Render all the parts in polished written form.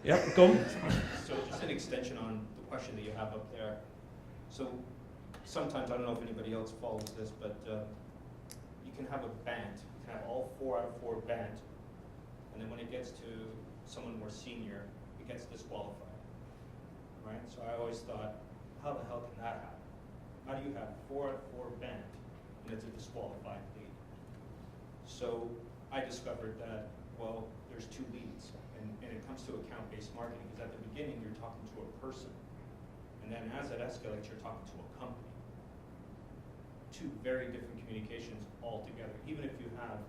Yep, go on. So just an extension on the question that you have up there. So sometimes, I don't know if anybody else follows this, but you can have a band. You can have all 4 out of 4 band, and then when it gets to someone more senior, it gets disqualified, right? So I always thought, how the hell can that happen? How do you have 4 out of 4 band, and it's a disqualified lead? So I discovered that, well, there's 2 leads, and it comes to account-based marketing, because at the beginning, you're talking to a person, and then as it escalates, you're talking to a company. 2 very different communications altogether, even if you have,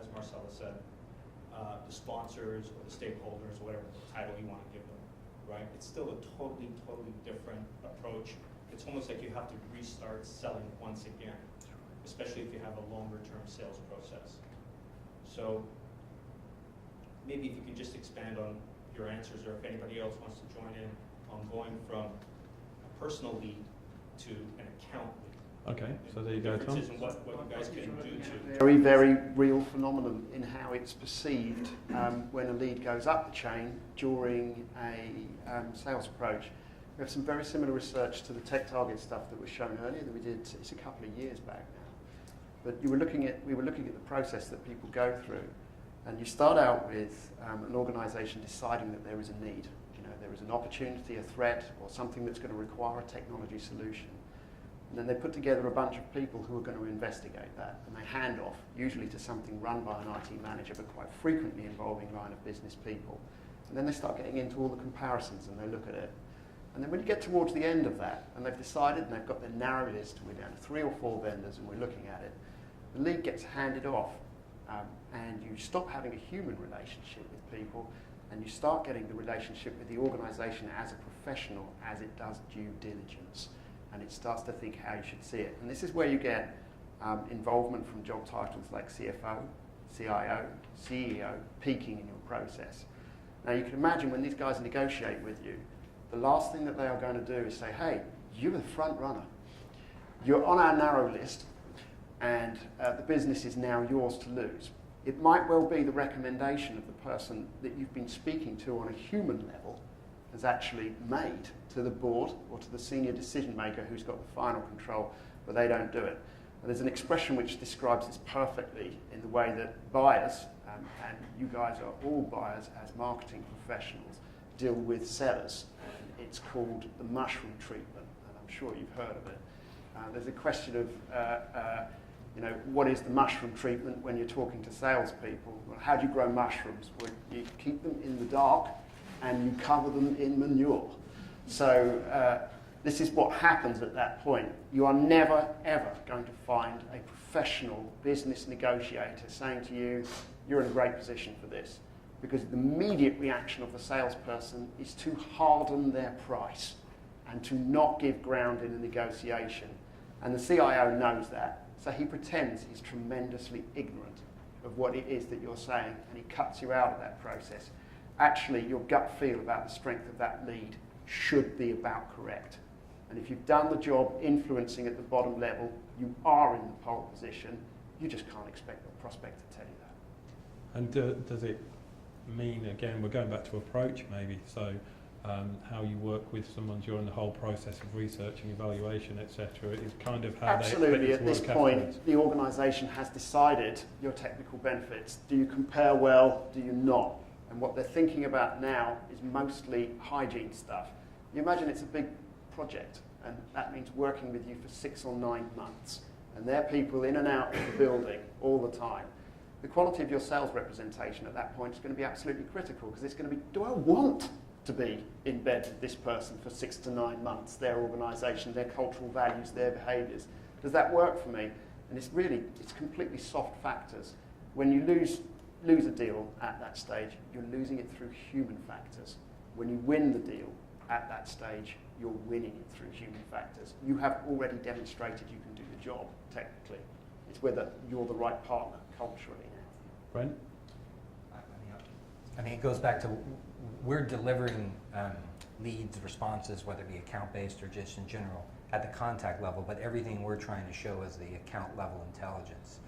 as Marcella said, the sponsors or the stakeholders, or whatever title you want to give them, right? It's still a totally, totally different approach. It's almost like you have to restart selling once again, especially if you have a longer-term sales process. So maybe if you can just expand on your answers, or if anybody else wants to join in on going from a personal lead to an account lead. Okay, so there you go, Tom. And what you guys can do to... Very, very real phenomenon in how it's perceived when a lead goes up the chain during a sales approach. We have some very similar research to the tech target stuff that was shown earlier that we did, it's a couple of years back now. But we were looking at the process that people go through, and you start out with an organisation deciding that there is a need. You know, there is an opportunity, a threat, or something that's going to require a technology solution. And then they put together a bunch of people who are going to investigate that, and they hand off, usually to something run by an IT manager, but quite frequently involving line of business people. And then they start getting into all the comparisons, and they look at it. And then when you get towards the end of that, and they've decided, and they've got their narrow list, we're down to 3 or 4 vendors, and we're looking at it, the lead gets handed off, and you stop having a human relationship with people, and you start getting the relationship with the organisation as a professional, as it does due diligence. And it starts to think how you should see it. And this is where you get involvement from job titles like CFO, CIO, CEO, peaking in your process. Now you can imagine when these guys negotiate with you, the last thing that they are going to do is say, hey, you're the front runner. You're on our narrow list, and the business is now yours to lose. It might well be the recommendation of the person that you've been speaking to on a human level has actually made to the board or to the senior decision maker who's got the final control, but they don't do it. And there's an expression which describes this perfectly in the way that buyers, and you guys are all buyers as marketing professionals, deal with sellers. And it's called the mushroom treatment, and I'm sure you've heard of it. There's a question of, what is the mushroom treatment when you're talking to salespeople? Well, how do you grow mushrooms? Well, you keep them in the dark, and you cover them in manure. So this is what happens at that point. You are never, ever going to find a professional business negotiator saying to you, you're in a great position for this. Because the immediate reaction of the salesperson is to harden their price and to not give ground in a negotiation. And the CIO knows that. So he pretends he's tremendously ignorant of what it is that you're saying, and he cuts you out of that process. Actually, your gut feel about the strength of that lead should be about correct. And if you've done the job influencing at the bottom level, you are in the pole position. You just can't expect the prospect to tell you that. And does it mean, again, we're going back to approach maybe, so how you work with someone during the whole process of research and evaluation, etc., is kind of how absolutely, they at this point, the organisation has decided your technical benefits. Do you compare well? Do you not? And what they're thinking about now is mostly hygiene stuff. You imagine it's a big project, and that means working with you for 6 or 9 months. And they're people in and out of the building all the time. The quality of your sales representation at that point is going to be absolutely critical, because it's going to be, do I want to be in bed with this person for 6 to 9 months, their organisation, their cultural values, their behaviours? Does that work for me? And it's completely soft factors. When you lose a deal at that stage, you're losing it through human factors. When you win the deal at that stage, you're winning it through human factors. You have already demonstrated you can do the job, technically. It's whether you're the right partner culturally now. Brent? I mean, it goes back to we're delivering leads, responses, whether it be account-based or just in general, at the contact level, but everything we're trying to show is the account-level intelligence.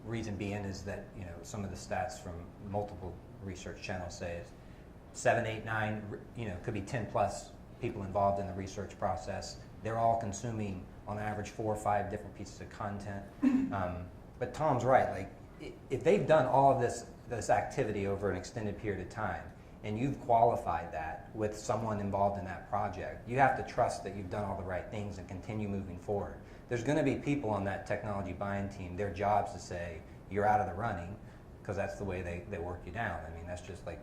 Reason being is that some of the stats from multiple research channels say is 7, 8, 9, could be 10 plus people involved in the research process. They're all consuming on average 4 or 5 different pieces of content. But Tom's right, like if they've done all of this activity over an extended period of time, and you've qualified that with someone involved in that project, you have to trust that you've done all the right things and continue moving forward. There's going to be people on that technology buying team, their job's to say, you're out of the running, because that's the way they work you down. I mean, that's just like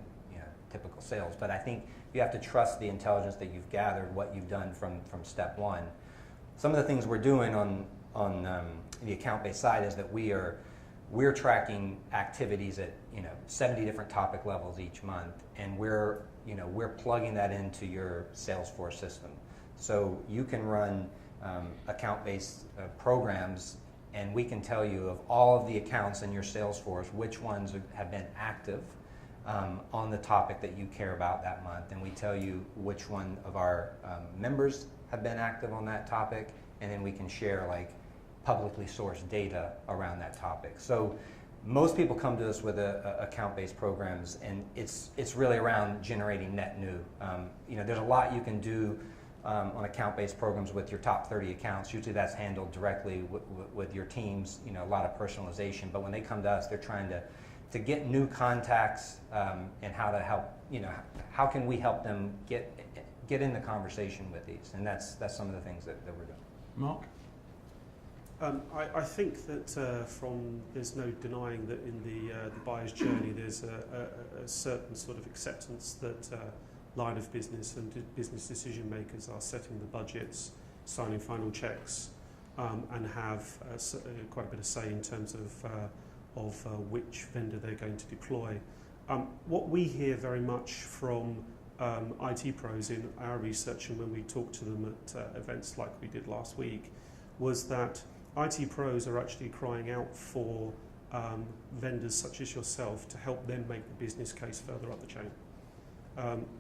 typical sales. But I think you have to trust the intelligence that you've gathered, what you've done from step one. Some of the things we're doing on the account-based side is that we're tracking activities at 70 different topic levels each month, and we're plugging that into your Salesforce system. So you can run account-based programs, and we can tell you of all of the accounts in your Salesforce which ones have been active on the topic that you care about that month, and we tell you which one of our members have been active on that topic, and then we can share like publicly sourced data around that topic. So most people come to us with account-based programs, and it's really around generating net new. There's a lot you can do on account-based programs with your top 30 accounts. Usually that's handled directly with your teams, a lot of personalization. But when they come to us, they're trying to get new contacts and how to help, how can we help them get in the conversation with these? And that's some of the things that we're doing. Mark? I think that there's no denying that in the buyer's journey there's a certain sort of acceptance that line of business and business decision makers are setting the budgets, signing final checks, and have quite a bit of say in terms of which vendor they're going to deploy. What we hear very much from IT pros in our research, and when we talk to them at events like we did last week, was that IT pros are actually crying out for vendors such as yourself to help them make the business case further up the chain.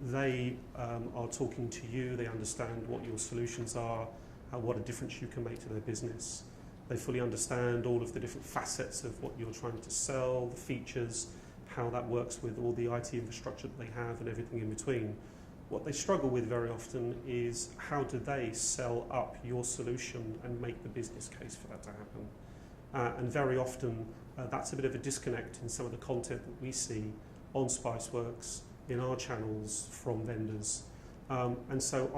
They are talking to you, they understand what your solutions are, what a difference you can make to their business. They fully understand all of the different facets of what you're trying to sell, the features, how that works with all the IT infrastructure that they have and everything in between. What they struggle with very often is how do they sell up your solution and make the business case for that to happen. And very often that's a bit of a disconnect in some of the content that we see on Spiceworks, in our channels from vendors. And so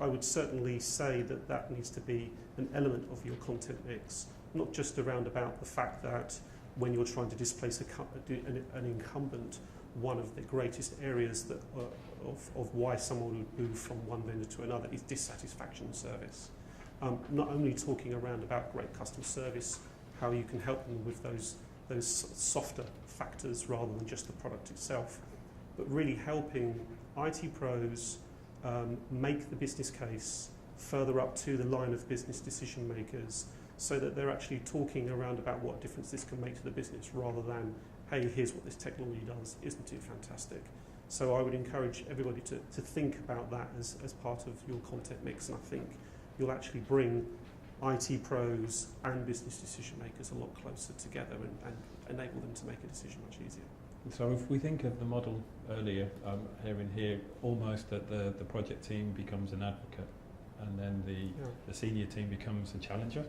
I would certainly say that needs to be an element of your content mix, not just around about the fact that when you're trying to displace an incumbent, one of the greatest areas that of why someone would move from one vendor to another is dissatisfaction service. Not only talking around about great customer service, how you can help them with those softer factors rather than just the product itself, but really helping IT pros make the business case further up to the line of business decision makers, so that they're actually talking around about what difference this can make to the business, rather than, hey, here's what this technology does, isn't it fantastic? So I would encourage everybody to think about that as part of your content mix, and I think you'll actually bring IT pros and business decision makers a lot closer together and enable them to make a decision much easier. So if we think of the model earlier, here, almost that the project team becomes an advocate, and then the senior team becomes a challenger,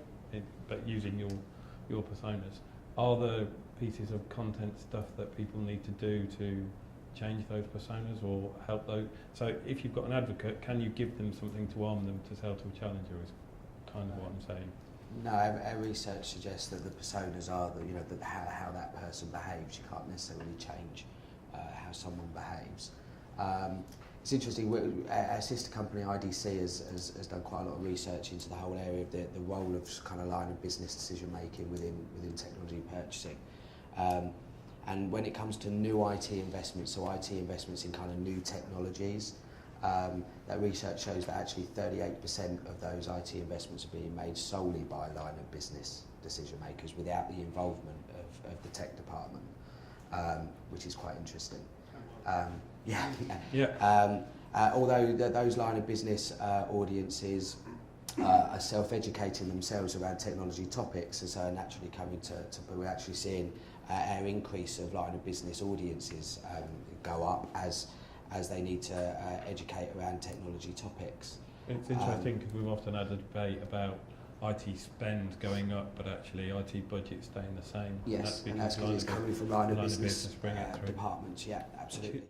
but using your personas. Are there pieces of content stuff that people need to do to change those personas or help those? So if you've got an advocate, can you give them something to arm them to sell to a challenger is kind of what I'm saying. No, our research suggests that the personas are how that person behaves. You can't necessarily change how someone behaves. It's interesting, our sister company IDC has done quite a lot of research into the whole area of the role of kind of line of business decision making within technology purchasing. And when it comes to new IT investments, so IT investments in kind of new technologies, that research shows that actually 38% of those IT investments are being made solely by line of business decision makers without the involvement of the tech department, which is quite interesting. Although those line of business audiences are self-educating themselves around technology topics, as are naturally coming to we're actually seeing our increase of line of business audiences go up as as they need to educate around technology topics. It's interesting because we've often had a debate about IT spend going up, but actually IT budget staying the same. Yes, and that's because it's coming from line of business bring it through. departments. Yeah, absolutely.